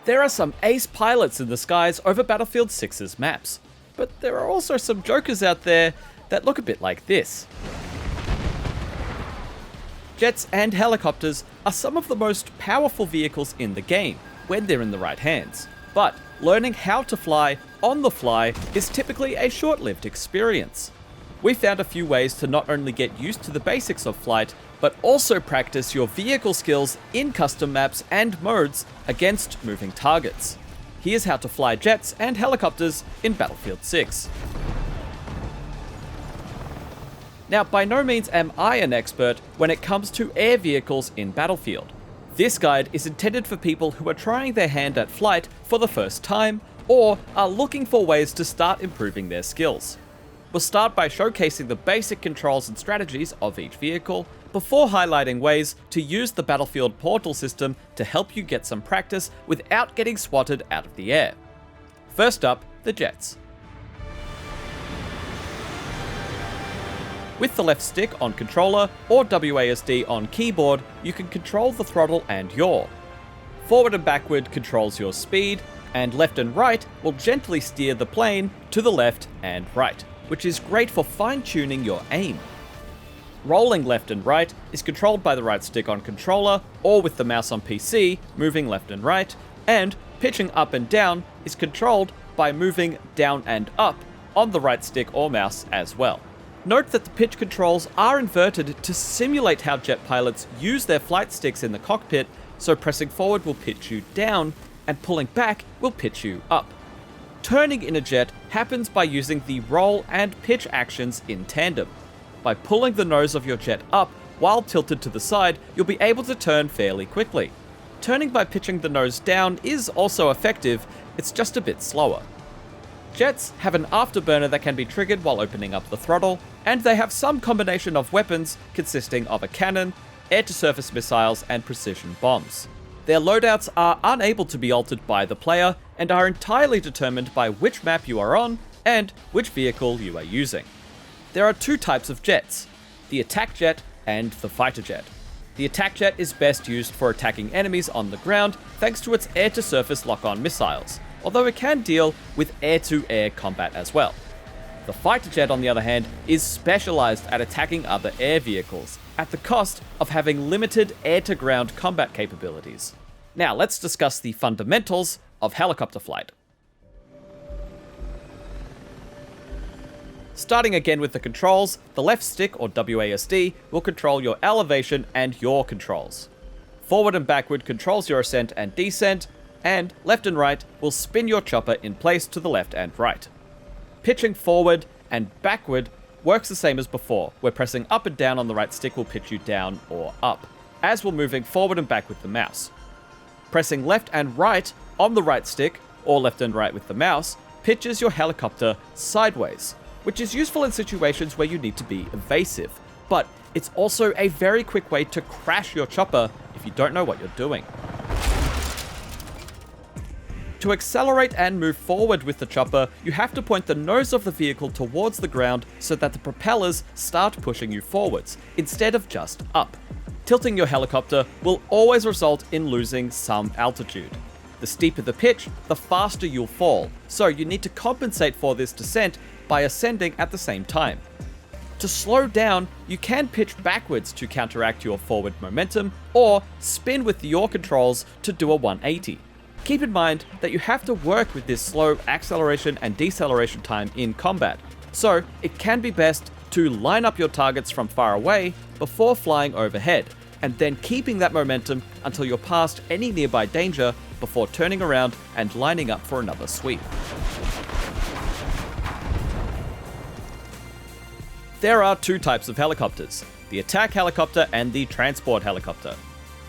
There are some ace pilots in the skies over Battlefield 6's maps, but there are also some jokers out there that look a bit like this. Jets and helicopters are some of the most powerful vehicles in the game when they're in the right hands, but learning how to fly on the fly is typically a short-lived experience. We found a few ways to not only get used to the basics of flight, but also practice your vehicle skills in custom maps and modes against moving targets. Here's how to fly jets and helicopters in Battlefield 6. Now, by no means am I an expert when it comes to air vehicles in Battlefield. This guide is intended for people who are trying their hand at flight for the first time, or are looking for ways to start improving their skills. We'll start by showcasing the basic controls and strategies of each vehicle, before highlighting ways to use the Battlefield Portal system to help you get some practice without getting swatted out of the air. First up, the jets. With the left stick on controller or WASD on keyboard, you can control the throttle and yaw. Forward and backward controls your speed, and left and right will gently steer the plane to the left and right, which is great for fine-tuning your aim. Rolling left and right is controlled by the right stick on controller or with the mouse on PC, moving left and right, and pitching up and down is controlled by moving down and up on the right stick or mouse as well. Note that the pitch controls are inverted to simulate how jet pilots use their flight sticks in the cockpit, so pressing forward will pitch you down, and pulling back will pitch you up. Turning in a jet happens by using the roll and pitch actions in tandem. By pulling the nose of your jet up while tilted to the side, you'll be able to turn fairly quickly. Turning by pitching the nose down is also effective, it's just a bit slower. Jets have an afterburner that can be triggered while opening up the throttle, and they have some combination of weapons consisting of a cannon, air-to-surface missiles, and precision bombs. Their loadouts are unable to be altered by the player, and are entirely determined by which map you are on, and which vehicle you are using. There are two types of jets, the attack jet and the fighter jet. The attack jet is best used for attacking enemies on the ground thanks to its air-to-surface lock-on missiles, although it can deal with air-to-air combat as well. The fighter jet, on the other hand, is specialized at attacking other air vehicles, at the cost of having limited air-to-ground combat capabilities. Now let's discuss the fundamentals of helicopter flight. Starting again with the controls, the left stick or WASD will control your elevation and yaw controls. Forward and backward controls your ascent and descent, and left and right will spin your chopper in place to the left and right. Pitching forward and backward works the same as before, where pressing up and down on the right stick will pitch you down or up, as will moving forward and back with the mouse. Pressing left and right on the right stick, or left and right with the mouse, pitches your helicopter sideways, which is useful in situations where you need to be evasive, but it's also a very quick way to crash your chopper if you don't know what you're doing. To accelerate and move forward with the chopper, you have to point the nose of the vehicle towards the ground so that the propellers start pushing you forwards, instead of just up. Tilting your helicopter will always result in losing some altitude. The steeper the pitch, the faster you'll fall, so you need to compensate for this descent by ascending at the same time. To slow down, you can pitch backwards to counteract your forward momentum, or spin with your controls to do a 180. Keep in mind that you have to work with this slow acceleration and deceleration time in combat, so it can be best to line up your targets from far away before flying overhead, and then keeping that momentum until you're past any nearby danger before turning around and lining up for another sweep. There are two types of helicopters, the attack helicopter and the transport helicopter.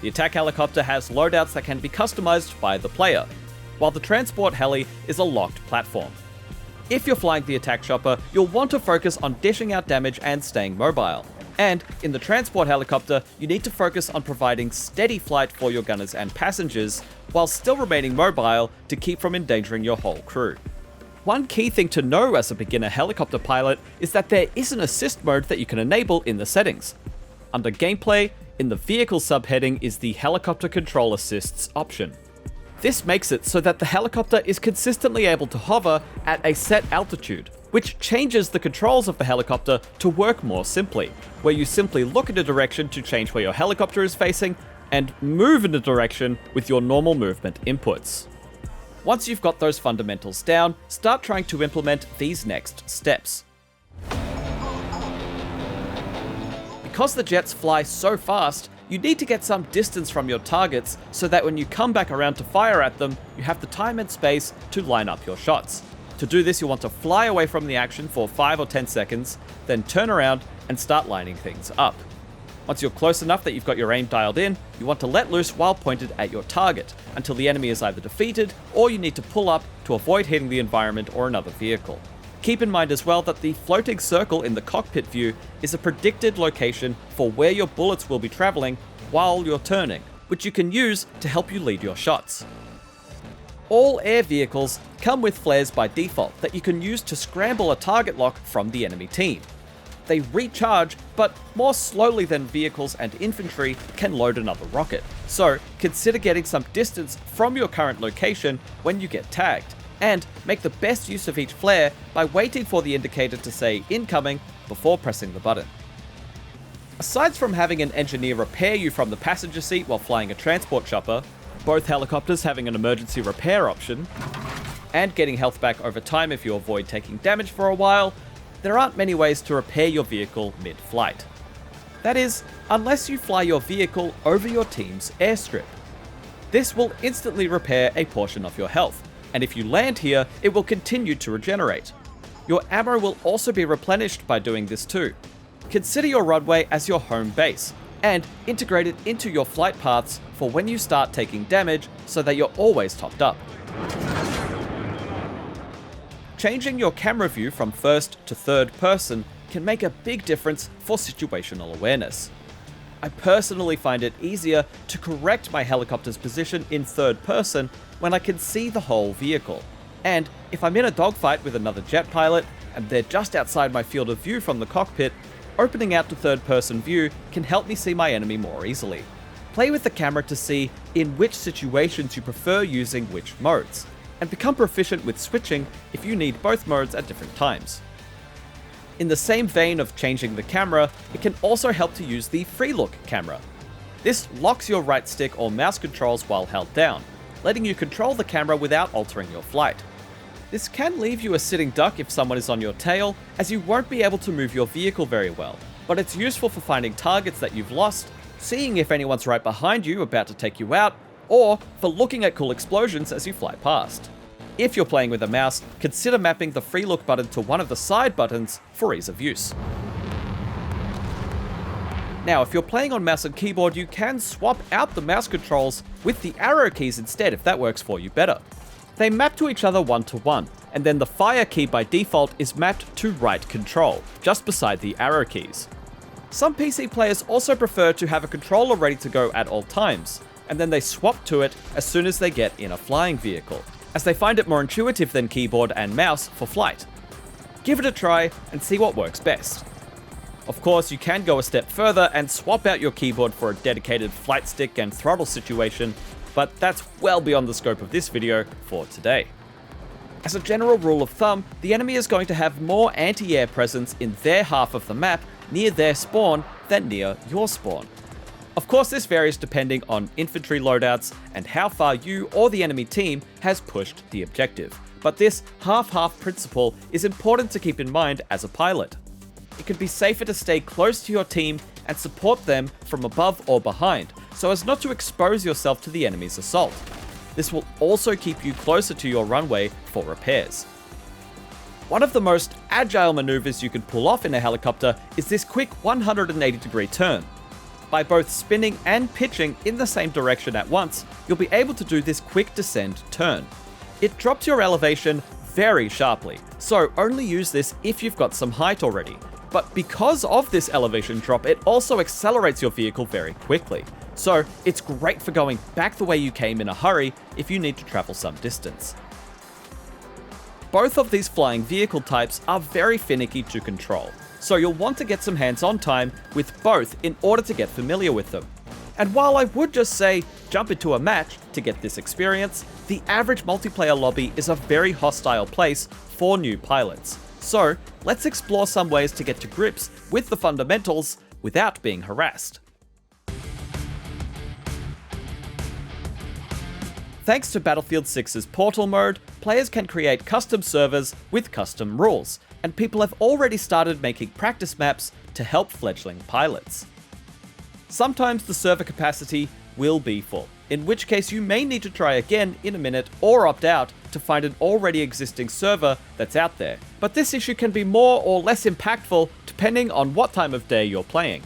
The attack helicopter has loadouts that can be customized by the player, while the transport heli is a locked platform. If you're flying the attack chopper, you'll want to focus on dishing out damage and staying mobile. And in the transport helicopter, you need to focus on providing steady flight for your gunners and passengers, while still remaining mobile to keep from endangering your whole crew. One key thing to know as a beginner helicopter pilot is that there is an assist mode that you can enable in the settings. Under gameplay, in the vehicle subheading is the helicopter control assists option. This makes it so that the helicopter is consistently able to hover at a set altitude, which changes the controls of the helicopter to work more simply, where you simply look in a direction to change where your helicopter is facing, and move in a direction with your normal movement inputs. Once you've got those fundamentals down, start trying to implement these next steps. Because the jets fly so fast, you need to get some distance from your targets so that when you come back around to fire at them, you have the time and space to line up your shots. To do this, you want to fly away from the action for 5 or 10 seconds, then turn around and start lining things up. Once you're close enough that you've got your aim dialed in, you want to let loose while pointed at your target, until the enemy is either defeated or you need to pull up to avoid hitting the environment or another vehicle. Keep in mind as well that the floating circle in the cockpit view is a predicted location for where your bullets will be traveling while you're turning, which you can use to help you lead your shots. All air vehicles come with flares by default that you can use to scramble a target lock from the enemy team. They recharge, but more slowly than vehicles and infantry can load another rocket, so consider getting some distance from your current location when you get tagged, and make the best use of each flare by waiting for the indicator to say incoming before pressing the button. Aside from having an engineer repair you from the passenger seat while flying a transport chopper, both helicopters having an emergency repair option, and getting health back over time if you avoid taking damage for a while, there aren't many ways to repair your vehicle mid-flight. That is, unless you fly your vehicle over your team's airstrip. This will instantly repair a portion of your health, and if you land here, it will continue to regenerate. Your ammo will also be replenished by doing this too. Consider your runway as your home base, and integrate it into your flight paths for when you start taking damage so that you're always topped up. Changing your camera view from first to third person can make a big difference for situational awareness. I personally find it easier to correct my helicopter's position in third person when I can see the whole vehicle. And if I'm in a dogfight with another jet pilot and they're just outside my field of view from the cockpit, opening out to third person view can help me see my enemy more easily. Play with the camera to see in which situations you prefer using which modes, and become proficient with switching if you need both modes at different times. In the same vein of changing the camera, it can also help to use the Freelook Camera. This locks your right stick or mouse controls while held down, letting you control the camera without altering your flight. This can leave you a sitting duck if someone is on your tail, as you won't be able to move your vehicle very well, but it's useful for finding targets that you've lost, seeing if anyone's right behind you about to take you out, or for looking at cool explosions as you fly past. If you're playing with a mouse, consider mapping the Freelook button to one of the side buttons for ease of use. Now, if you're playing on mouse and keyboard, you can swap out the mouse controls with the arrow keys instead if that works for you better. They map to each other one-to-one, and then the fire key by default is mapped to right control, just beside the arrow keys. Some PC players also prefer to have a controller ready to go at all times, and then they swap to it as soon as they get in a flying vehicle, as they find it more intuitive than keyboard and mouse for flight. Give it a try and see what works best. Of course, you can go a step further and swap out your keyboard for a dedicated flight stick and throttle situation, but that's well beyond the scope of this video for today. As a general rule of thumb, the enemy is going to have more anti-air presence in their half of the map near their spawn than near your spawn. Of course, this varies depending on infantry loadouts and how far you or the enemy team has pushed the objective, but this half-half principle is important to keep in mind as a pilot. It could be safer to stay close to your team and support them from above or behind, so as not to expose yourself to the enemy's assault. This will also keep you closer to your runway for repairs. One of the most agile maneuvers you can pull off in a helicopter is this quick 180-degree turn. By both spinning and pitching in the same direction at once, you'll be able to do this quick descend turn. It drops your elevation very sharply, so only use this if you've got some height already. But because of this elevation drop, it also accelerates your vehicle very quickly. So it's great for going back the way you came in a hurry if you need to travel some distance. Both of these flying vehicle types are very finicky to control, so you'll want to get some hands-on time with both in order to get familiar with them. And while I would just say, jump into a match to get this experience, the average multiplayer lobby is a very hostile place for new pilots. So, let's explore some ways to get to grips with the fundamentals without being harassed. Thanks to Battlefield 6's Portal mode, players can create custom servers with custom rules, and people have already started making practice maps to help fledgling pilots. Sometimes the server capacity will be full, in which case you may need to try again in a minute or opt out to find an already existing server that's out there. But this issue can be more or less impactful depending on what time of day you're playing.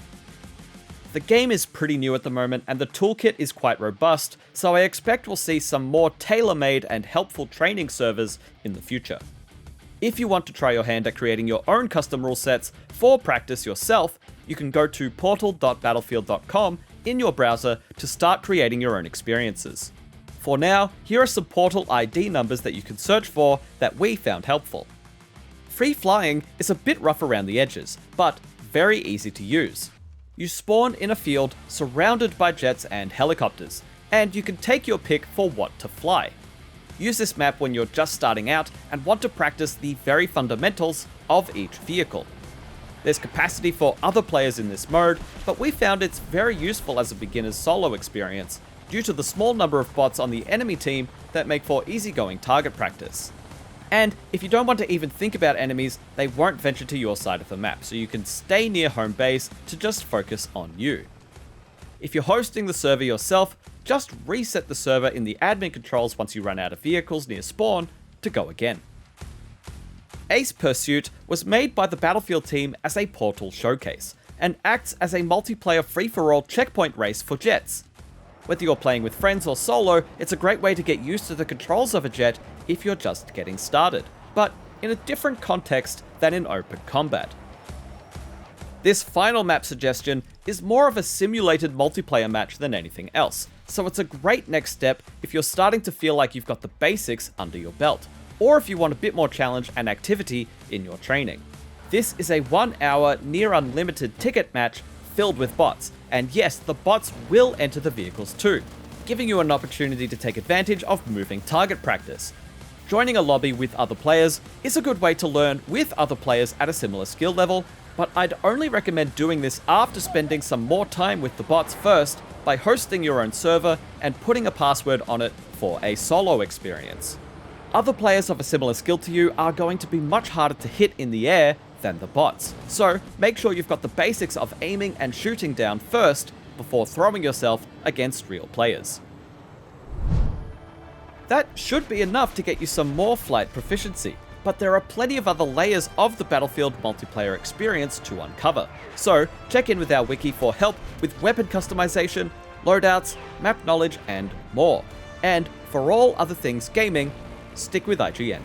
The game is pretty new at the moment and the toolkit is quite robust, so I expect we'll see some more tailor-made and helpful training servers in the future. If you want to try your hand at creating your own custom rule sets for practice yourself, you can go to portal.battlefield.com in your browser to start creating your own experiences. For now, here are some Portal ID numbers that you can search for that we found helpful. Free flying is a bit rough around the edges, but very easy to use. You spawn in a field surrounded by jets and helicopters, and you can take your pick for what to fly. Use this map when you're just starting out and want to practice the very fundamentals of each vehicle. There's capacity for other players in this mode, but we found it's very useful as a beginner's solo experience due to the small number of bots on the enemy team that make for easygoing target practice. And if you don't want to even think about enemies, they won't venture to your side of the map, so you can stay near home base to just focus on you. If you're hosting the server yourself, just reset the server in the admin controls once you run out of vehicles near spawn to go again. Ace Pursuit was made by the Battlefield team as a Portal showcase, and acts as a multiplayer free-for-all checkpoint race for jets. Whether you're playing with friends or solo, it's a great way to get used to the controls of a jet if you're just getting started, but in a different context than in open combat. This final map suggestion is more of a simulated multiplayer match than anything else, so it's a great next step if you're starting to feel like you've got the basics under your belt, or if you want a bit more challenge and activity in your training. This is a 1 hour near unlimited ticket match filled with bots, and yes, the bots will enter the vehicles too, giving you an opportunity to take advantage of moving target practice. Joining a lobby with other players is a good way to learn with other players at a similar skill level, but I'd only recommend doing this after spending some more time with the bots first by hosting your own server and putting a password on it for a solo experience. Other players of a similar skill to you are going to be much harder to hit in the air than the bots, so make sure you've got the basics of aiming and shooting down first before throwing yourself against real players. That should be enough to get you some more flight proficiency, but there are plenty of other layers of the Battlefield multiplayer experience to uncover, so check in with our wiki for help with weapon customization, loadouts, map knowledge, and more. And for all other things gaming, stick with IGN.